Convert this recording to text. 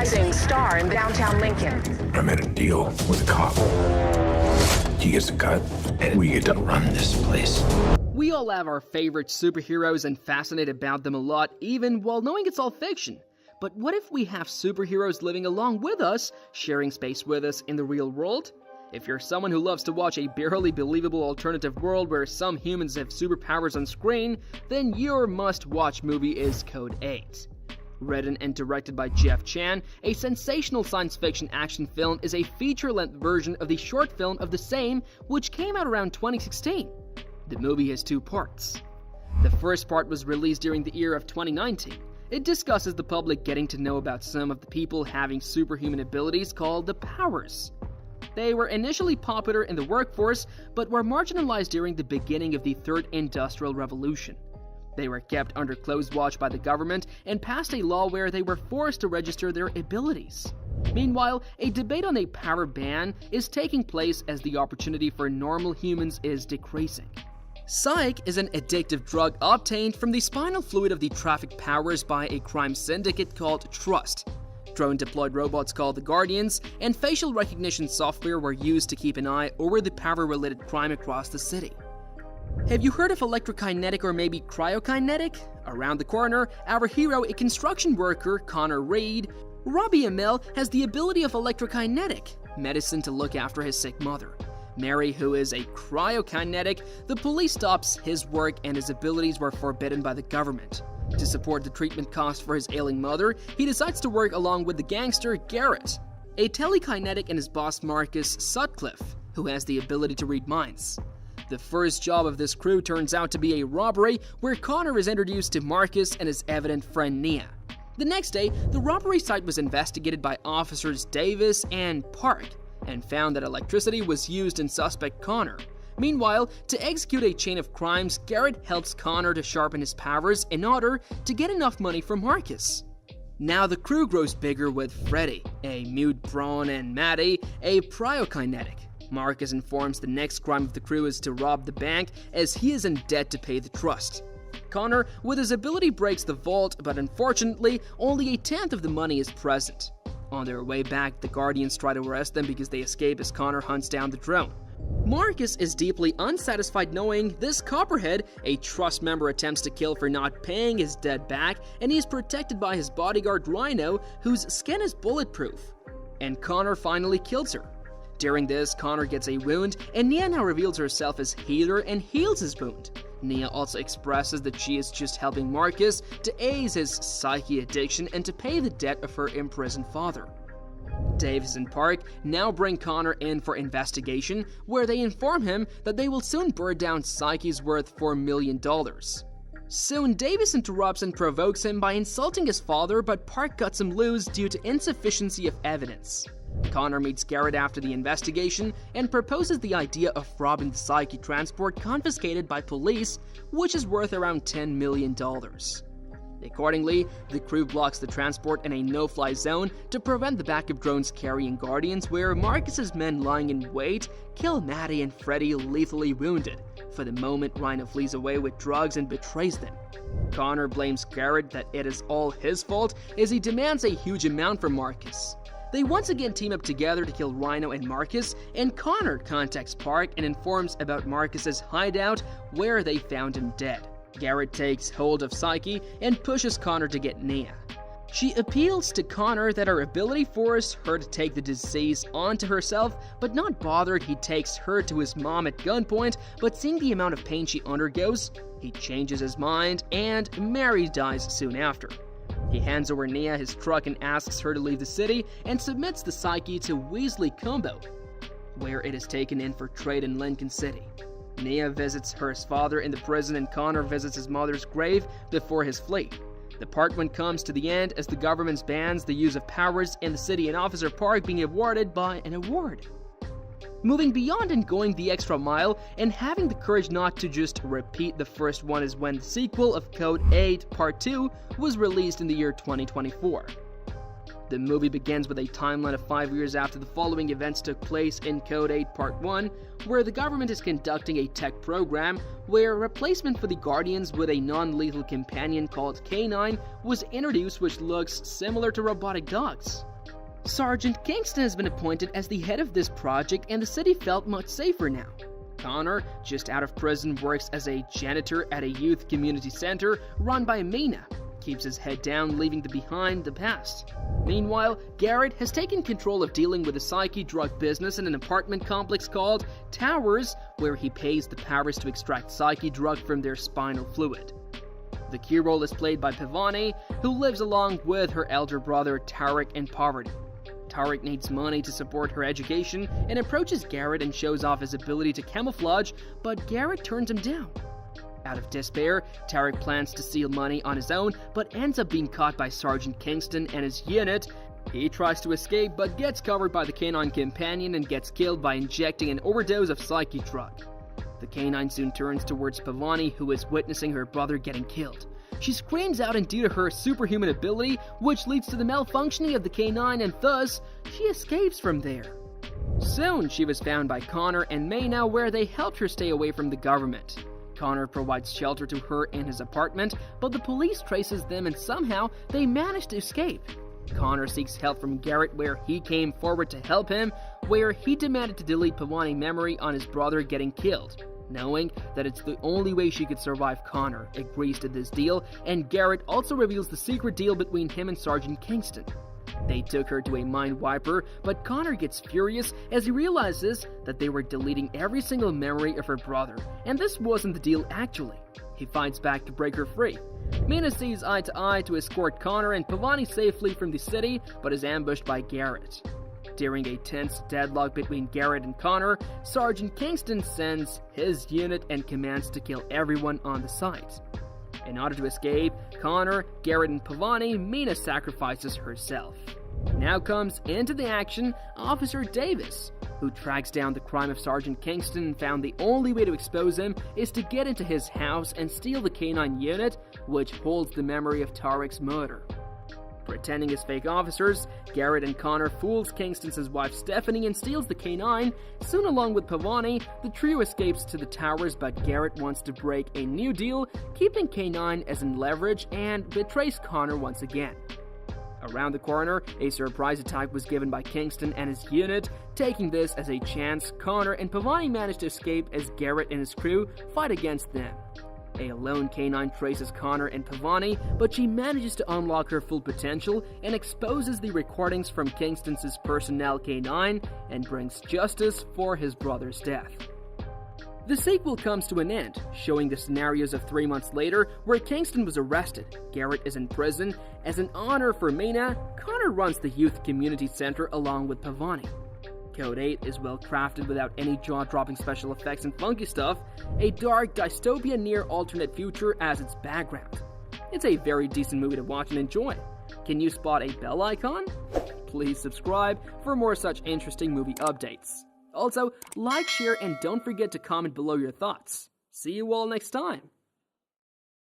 rising star in downtown Lincoln. I made a deal with a cop. He gets the cut, and we get to run this place. We all have our favorite superheroes and fascinate about them a lot, even while knowing it's all fiction. But what if we have superheroes living along with us, sharing space with us in the real world? If you're someone who loves to watch a barely believable alternative world where some humans have superpowers on screen, then your must-watch movie is Code 8. Written and directed by Jeff Chan, a sensational science fiction action film is a feature-length version of the short film of the same, which came out around 2016. The movie has 2 parts. The first part was released during the year of 2019. It discusses the public getting to know about some of the people having superhuman abilities called the Powers. They were initially popular in the workforce, but were marginalized during the beginning of the Third Industrial Revolution. They were kept under close watch by the government and passed a law where they were forced to register their abilities. Meanwhile, a debate on a power ban is taking place as the opportunity for normal humans is decreasing. Psych is an addictive drug obtained from the spinal fluid of the trafficked powers by a crime syndicate called Trust. Drone-deployed robots called the Guardians and facial recognition software were used to keep an eye over the power-related crime across the city. Have you heard of electrokinetic or maybe cryokinetic? Around the corner, our hero, a construction worker, Connor Reed, Robbie Amell, has the ability of electrokinetic, medicine to look after his sick mother. Mary, who is a cryokinetic, the police stops his work and his abilities were forbidden by the government. To support the treatment cost for his ailing mother, he decides to work along with the gangster Garrett, a telekinetic, and his boss Marcus Sutcliffe, who has the ability to read minds. The first job of this crew turns out to be a robbery where Connor is introduced to Marcus and his evident friend Nia. The next day, the robbery site was investigated by officers Davis and Park, and found that electricity was used in suspect Connor. Meanwhile, to execute a chain of crimes, Garrett helps Connor to sharpen his powers in order to get enough money from Marcus. Now the crew grows bigger with Freddy, a mute brawn, and Maddie, a cryokinetic. Marcus informs the next crime of the crew is to rob the bank as he is in debt to pay the trust. Connor, with his ability, breaks the vault, but unfortunately, only a tenth of the money is present. On their way back, the Guardians try to arrest them because they escape as Connor hunts down the drone. Marcus is deeply unsatisfied knowing this Copperhead, a Trust member, attempts to kill for not paying his debt back, and he is protected by his bodyguard Rhino, whose skin is bulletproof. And Connor finally kills her. During this, Connor gets a wound, and Nia now reveals herself as healer and heals his wound. Nia also expresses that she is just helping Marcus to ease his psyche addiction and to pay the debt of her imprisoned father. Davis and Park now bring Connor in for investigation, where they inform him that they will soon burn down Psyche's worth $4 million. Soon, Davis interrupts and provokes him by insulting his father, but Park cuts him loose due to insufficiency of evidence. Connor meets Garrett after the investigation and proposes the idea of robbing the Psyche transport confiscated by police, which is worth around $10 million. Accordingly, the crew blocks the transport in a no-fly zone to prevent the backup drones carrying Guardians, where Marcus's men lying in wait kill Maddie and Freddy lethally wounded. For the moment, Rhino flees away with drugs and betrays them. Connor blames Garrett that it is all his fault as he demands a huge amount from Marcus. They once again team up together to kill Rhino and Marcus, and Connor contacts Park and informs about Marcus's hideout, where they found him dead. Garrett takes hold of Psyche and pushes Connor to get Nia. She appeals to Connor that her ability forced her to take the disease onto herself, but not bothered, he takes her to his mom at gunpoint, but seeing the amount of pain she undergoes, he changes his mind, and Mary dies soon after. He hands over Nia his truck and asks her to leave the city, and submits the Psyche to Weasley Combo, where it is taken in for trade in Lincoln City. Nia visits her father in the prison, and Connor visits his mother's grave before his flight. The part one comes to the end as the government bans the use of powers in the city, and Officer Park being awarded by an award. Moving beyond and going the extra mile, and having the courage not to just repeat the first one, is when the sequel of Code 8 Part 2 was released in the year 2024. The movie begins with a timeline of 5 years after the following events took place in Code 8 Part 1, where the government is conducting a tech program where a replacement for the Guardians with a non-lethal companion called K9 was introduced, which looks similar to robotic dogs. Sergeant Kingston has been appointed as the head of this project, and the city felt much safer now. Connor, just out of prison, works as a janitor at a youth community center run by Mina. Keeps his head down, leaving behind the past. Meanwhile, Garrett has taken control of dealing with a psyche drug business in an apartment complex called Towers, where he pays the Powers to extract psyche drug from their spinal fluid. The key role is played by Pavani, who lives along with her elder brother Tarek in poverty. Tarek needs money to support her education and approaches Garrett and shows off his ability to camouflage, but Garrett turns him down. Out of despair, Tarek plans to steal money on his own, but ends up being caught by Sergeant Kingston and his unit. He tries to escape, but gets covered by the canine companion and gets killed by injecting an overdose of psyche drug. The canine soon turns towards Pavani, who is witnessing her brother getting killed. She screams out, and due to her superhuman ability, which leads to the malfunctioning of the canine, and thus, she escapes from there. Soon, she was found by Connor and Mayna, where they helped her stay away from the government. Connor provides shelter to her in his apartment, but the police traces them and somehow they manage to escape. Connor seeks help from Garrett, where he came forward to help him, where he demanded to delete Pavani's memory on his brother getting killed. Knowing that it's the only way she could survive, Connor agrees to this deal, and Garrett also reveals the secret deal between him and Sergeant Kingston. They took her to a mind wiper, but Connor gets furious as he realizes that they were deleting every single memory of her brother, and this wasn't the deal actually. He fights back to break her free. Mina sees eye to eye to escort Connor and Pavani safely from the city, but is ambushed by Garrett. During a tense deadlock between Garrett and Connor, Sergeant Kingston sends his unit and commands to kill everyone on the site. In order to escape Connor, Garrett, and Pavani, Mina sacrifices herself. Now comes into the action Officer Davis, who tracks down the crime of Sergeant Kingston and found the only way to expose him is to get into his house and steal the canine unit, which holds the memory of Tarek's murder. Pretending as fake officers, Garrett and Connor fools Kingston's wife Stephanie and steals the canine. Soon, along with Pavani, the trio escapes to the towers, but Garrett wants to break a new deal, keeping canine as in leverage, and betrays Connor once again. Around the corner, a surprise attack was given by Kingston and his unit. Taking this as a chance, Connor and Pavani manage to escape as Garrett and his crew fight against them. A lone canine traces Connor and Pavani, but she manages to unlock her full potential and exposes the recordings from Kingston's personnel canine and brings justice for his brother's death. The sequel comes to an end, showing the scenarios of 3 months later where Kingston was arrested, Garrett is in prison. As an honor for Mina, Connor runs the youth community center along with Pavani. Code 8 is well crafted without any jaw-dropping special effects and funky stuff, a dark dystopia near alternate future as its background. It's a very decent movie to watch and enjoy. Can you spot a bell icon? Please subscribe for more such interesting movie updates. Also, like, share, and don't forget to comment below your thoughts. See you all next time.